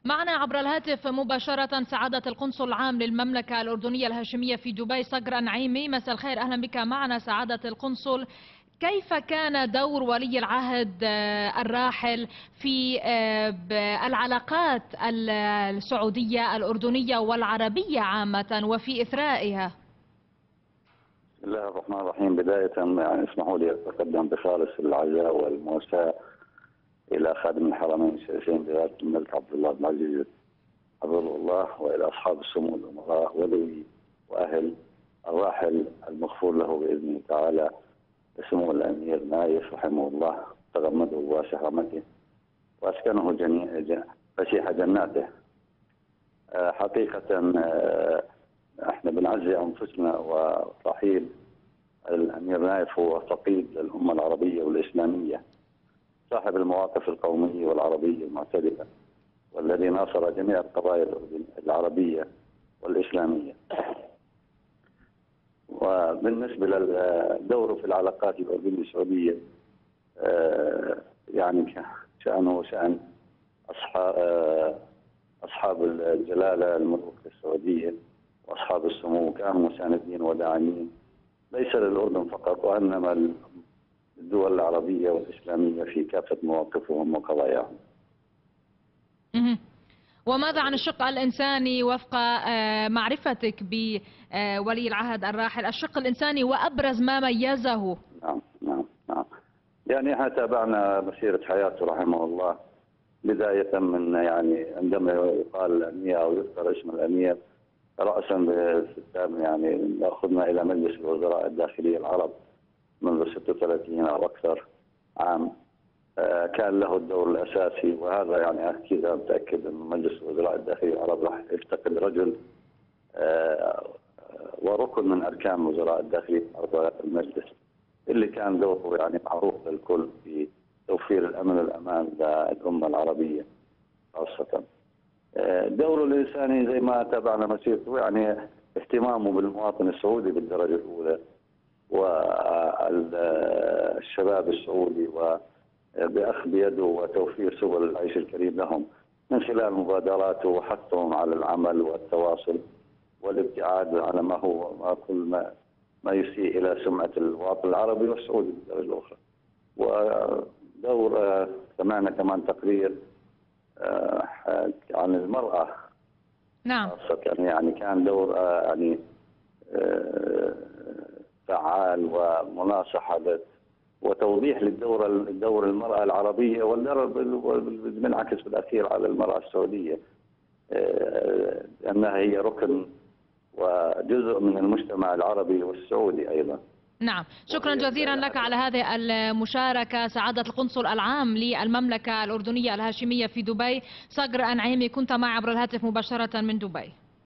معنا عبر الهاتف مباشرة سعادة القنصل العام للمملكة الأردنية الهاشمية في دبي صقر نعيمي. مساء الخير، أهلا بك معنا سعادة القنصل. كيف كان دور ولي العهد الراحل في العلاقات السعودية الأردنية والعربية عامة وفي إثرائها؟ بسم الله الرحمن الرحيم. بداية يعني اسمحوا لي أتقدم بخالص العزاء والمواساة إلى خادم الحرمين الشريفين بلاد الملك عبد الله بن العزيز حفظه الله، وإلى أصحاب السمو الأمراء وذوي وأهل الراحل المغفور له بإذنه تعالى سمو الأمير نايف رحمه الله، تغمده بواسع رحمته وأسكنه فسيح جناته. حقيقة احنا بنعزي أنفسنا، ورحيل الأمير نايف هو فقيد للأمة العربية والإسلامية، صاحب المواقف القومية والعربية المعتدلة، والذي ناصر جميع القضايا العربية والإسلامية. وبالنسبة لدوره في العلاقات الأردنية السعودية، يعني شأنه شأن أصحاب الجلالة الملوك السعودية وأصحاب السمو، كانوا مساندين وداعمين ليس للأردن فقط وإنما الدول العربية والإسلامية في كافة مواقفهم وقضاياهم. وماذا عن الشق الإنساني وفق معرفتك بولي العهد الراحل، الشق الإنساني وأبرز ما ميزه؟ نعم. يعني احنا تابعنا مسيرة حياته رحمه الله، بداية من يعني عندما يقال الأمير أو يذكر اسم الأمير رأسا باستخدام يعني أخذنا إلى مجلس الوزراء الداخلية العرب منذ 36 أو أكثر عام. كان له الدور الأساسي، وهذا يعني أكيد أنا متأكد أن مجلس الوزراء الداخلي العرب راح يفتقد رجل وركن من أركان وزراء الداخلية العرب المجلس، اللي كان دوره يعني معروف للكل في توفير الأمن والأمان للأمة العربية خاصة. دوره الإنساني زي ما تابعنا مسيرته، يعني اهتمامه بالمواطن السعودي بالدرجة الأولى والشباب السعودي، وبأخذ بيده وتوفير سبل العيش الكريم لهم من خلال مبادراته وحثهم على العمل والتواصل والابتعاد على ما هو كل ما يسيء إلى سمعة المواطن العربي والسعودي بالدرجة الأخرى. ودور سمعنا كمان تقرير عن المرأة. نعم. يعني كان دور يعني فعال ومناصحة وتوضيح للدور المرأة العربية، والدور بينعكس بالأخير على المرأة السعودية، لأنها هي ركن وجزء من المجتمع العربي والسعودي أيضا. نعم، شكرا جزيلا لك على هذه المشاركة سعادة القنصل العام للمملكة الأردنية الهاشمية في دبي صقر نعيمي، كنت معي عبر الهاتف مباشرة من دبي.